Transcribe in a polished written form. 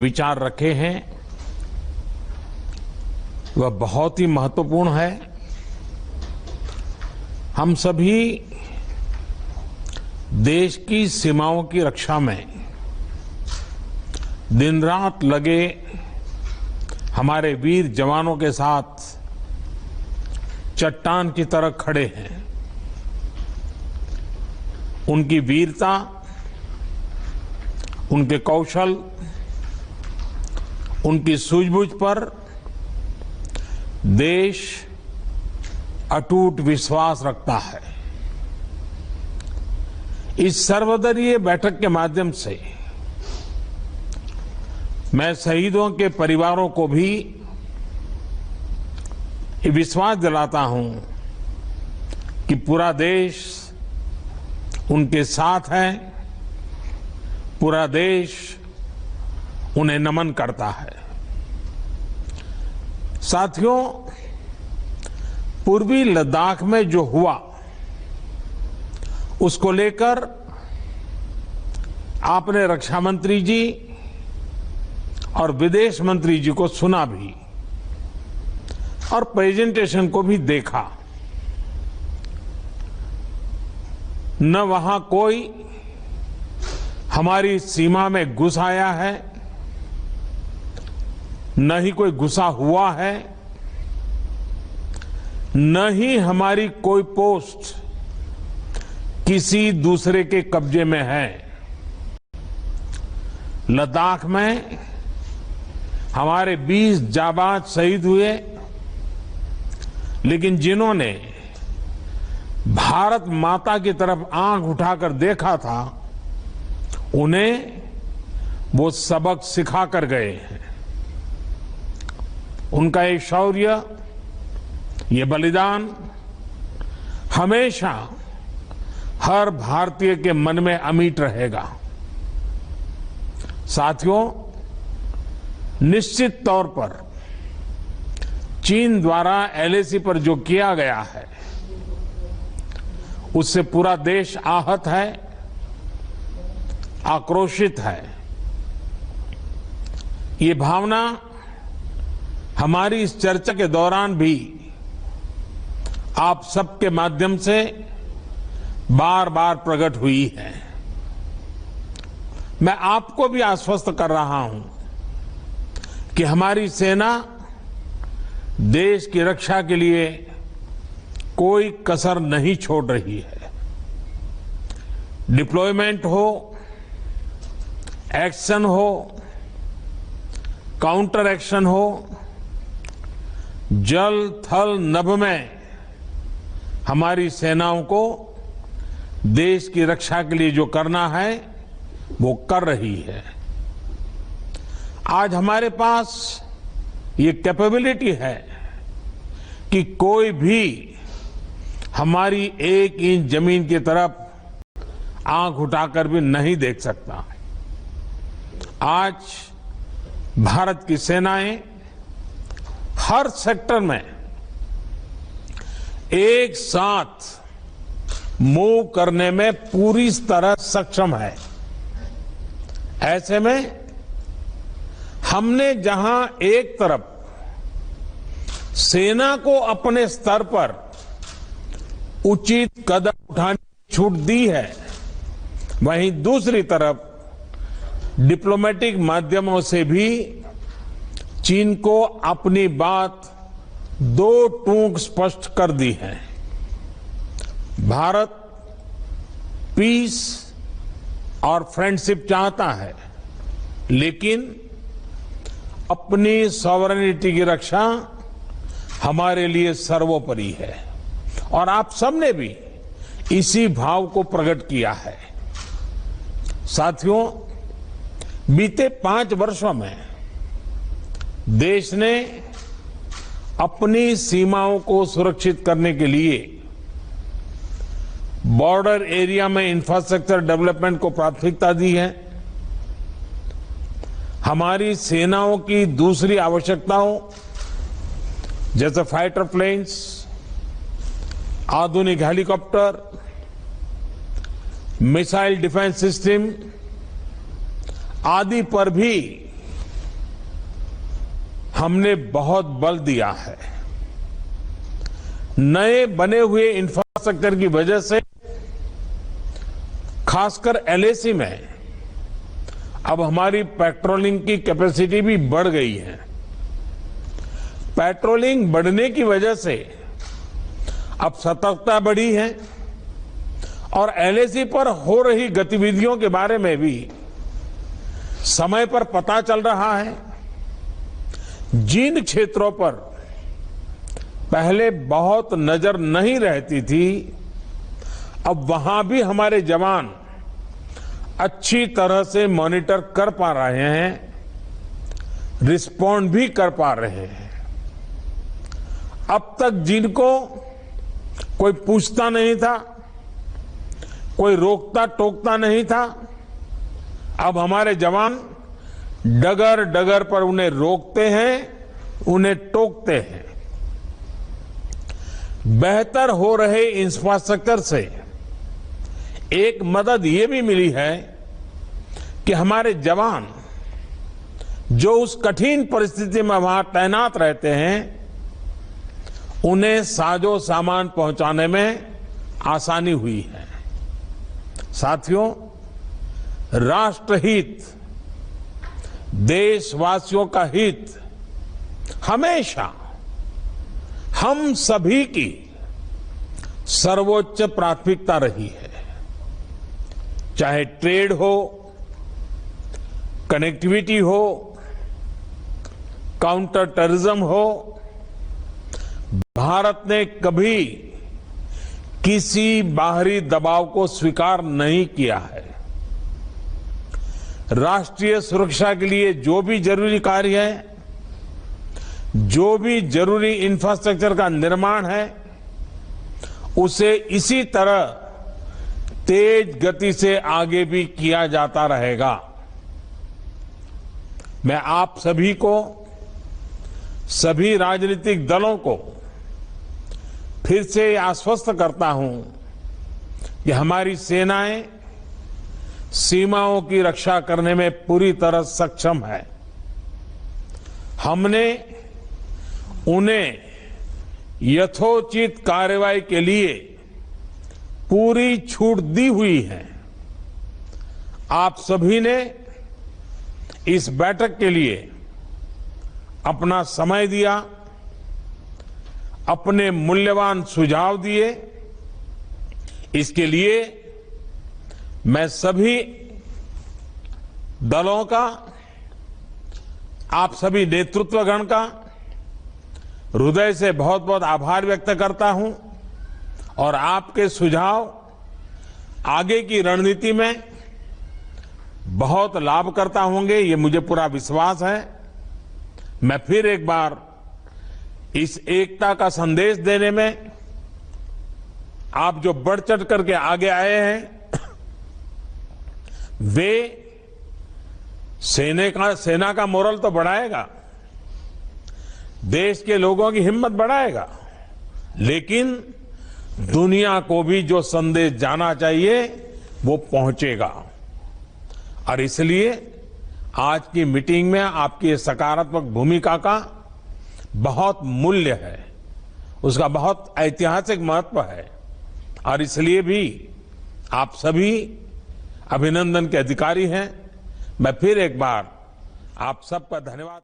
विचार रखे हैं वह बहुत ही महत्वपूर्ण है। हम सभी देश की सीमाओं की रक्षा में दिन रात लगे हमारे वीर जवानों के साथ चट्टान की तरह खड़े हैं। उनकी वीरता, उनके कौशल, उनकी सूझबूझ पर देश अटूट विश्वास रखता है। इस सर्वदलीय बैठक के माध्यम से मैं शहीदों के परिवारों को भी विश्वास दिलाता हूं कि पूरा देश उनके साथ है, पूरा देश उन्हें नमन करता है। साथियों, पूर्वी लद्दाख में जो हुआ उसको लेकर आपने रक्षा मंत्री जी और विदेश मंत्री जी को सुना भी और प्रेजेंटेशन को भी देखा। न वहां कोई हमारी सीमा में घुस आया है, न ही कोई घुसा हुआ है, न ही हमारी कोई पोस्ट किसी दूसरे के कब्जे में है। लद्दाख में हमारे 20 जाबाज शहीद हुए, लेकिन जिन्होंने भारत माता की तरफ आंख उठाकर देखा था, उन्हें वो सबक सिखा कर गए हैं। उनका ये शौर्य, ये बलिदान हमेशा हर भारतीय के मन में अमिट रहेगा। साथियों, निश्चित तौर पर चीन द्वारा एलएसी पर जो किया गया है उससे पूरा देश आहत है, आक्रोशित है। ये भावना हमारी इस चर्चा के दौरान भी आप सबके माध्यम से बार बार प्रकट हुई है। मैं आपको भी आश्वस्त कर रहा हूं कि हमारी सेना देश की रक्षा के लिए कोई कसर नहीं छोड़ रही है। डिप्लॉयमेंट हो, एक्शन हो, काउंटर एक्शन हो, जल थल नभ में हमारी सेनाओं को देश की रक्षा के लिए जो करना है वो कर रही है। आज हमारे पास ये कैपेबिलिटी है कि कोई भी हमारी एक इंच जमीन की तरफ आंख उठाकर भी नहीं देख सकता। आज भारत की सेनाएं हर सेक्टर में एक साथ मूव करने में पूरी तरह सक्षम है। ऐसे में हमने जहां एक तरफ सेना को अपने स्तर पर उचित कदम उठाने की छूट दी है, वहीं दूसरी तरफ डिप्लोमेटिक माध्यमों से भी चीन को अपनी बात दो टूक स्पष्ट कर दी है। भारत पीस और फ्रेंडशिप चाहता है, लेकिन अपनी सॉवरेनिटी की रक्षा हमारे लिए सर्वोपरि है और आप सबने भी इसी भाव को प्रकट किया है। साथियों, बीते 5 वर्षों में देश ने अपनी सीमाओं को सुरक्षित करने के लिए बॉर्डर एरिया में इंफ्रास्ट्रक्चर डेवलपमेंट को प्राथमिकता दी है। हमारी सेनाओं की दूसरी आवश्यकताओं जैसे फाइटर प्लेन्स, आधुनिक हेलीकॉप्टर, मिसाइल डिफेंस सिस्टम आदि पर भी हमने बहुत बल दिया है। नए बने हुए इंफ्रास्ट्रक्चर की वजह से खासकर एलएसी में अब हमारी पेट्रोलिंग की कैपेसिटी भी बढ़ गई है। पेट्रोलिंग बढ़ने की वजह से अब सतर्कता बढ़ी है और एलएसी पर हो रही गतिविधियों के बारे में भी समय पर पता चल रहा है। जिन क्षेत्रों पर पहले बहुत नजर नहीं रहती थी, अब वहां भी हमारे जवान अच्छी तरह से मॉनिटर कर पा रहे हैं, रिस्पॉन्ड भी कर पा रहे हैं। अब तक जिनको कोई पूछता नहीं था, कोई रोकता टोकता नहीं था, अब हमारे जवान डगर डगर पर उन्हें रोकते हैं, उन्हें टोकते हैं। बेहतर हो रहे इंफ्रास्ट्रक्चर से एक मदद ये भी मिली है कि हमारे जवान जो उस कठिन परिस्थिति में वहां तैनात रहते हैं, उन्हें साजो सामान पहुंचाने में आसानी हुई है। साथियों, राष्ट्रहित, देशवासियों का हित हमेशा हम सभी की सर्वोच्च प्राथमिकता रही है। चाहे ट्रेड हो, कनेक्टिविटी हो, काउंटर टेररिज्म हो, भारत ने कभी किसी बाहरी दबाव को स्वीकार नहीं किया है। राष्ट्रीय सुरक्षा के लिए जो भी जरूरी कार्य है, जो भी जरूरी इंफ्रास्ट्रक्चर का निर्माण है, उसे इसी तरह तेज गति से आगे भी किया जाता रहेगा। मैं आप सभी को, सभी राजनीतिक दलों को फिर से आश्वस्त करता हूं कि हमारी सेनाएं सीमाओं की रक्षा करने में पूरी तरह सक्षम है। हमने उन्हें यथोचित कार्रवाई के लिए पूरी छूट दी हुई है। आप सभी ने इस बैठक के लिए अपना समय दिया, अपने मूल्यवान सुझाव दिए। इसके लिए मैं सभी दलों का, आप सभी नेतृत्वगण का हृदय से बहुत बहुत आभार व्यक्त करता हूं और आपके सुझाव आगे की रणनीति में बहुत लाभ करता होंगे, ये मुझे पूरा विश्वास है। मैं फिर एक बार इस एकता का संदेश देने में आप जो बढ़ चढ़ करके आगे आए हैं, वे सेना का मोरल तो बढ़ाएगा, देश के लोगों की हिम्मत बढ़ाएगा, लेकिन दुनिया को भी जो संदेश जाना चाहिए वो पहुंचेगा। और इसलिए आज की मीटिंग में आपकी सकारात्मक भूमिका का बहुत मूल्य है, उसका बहुत ऐतिहासिक महत्व है। और इसलिए भी आप सभी अभिनंदन के अधिकारी हैं। मैं फिर एक बार आप सबका धन्यवाद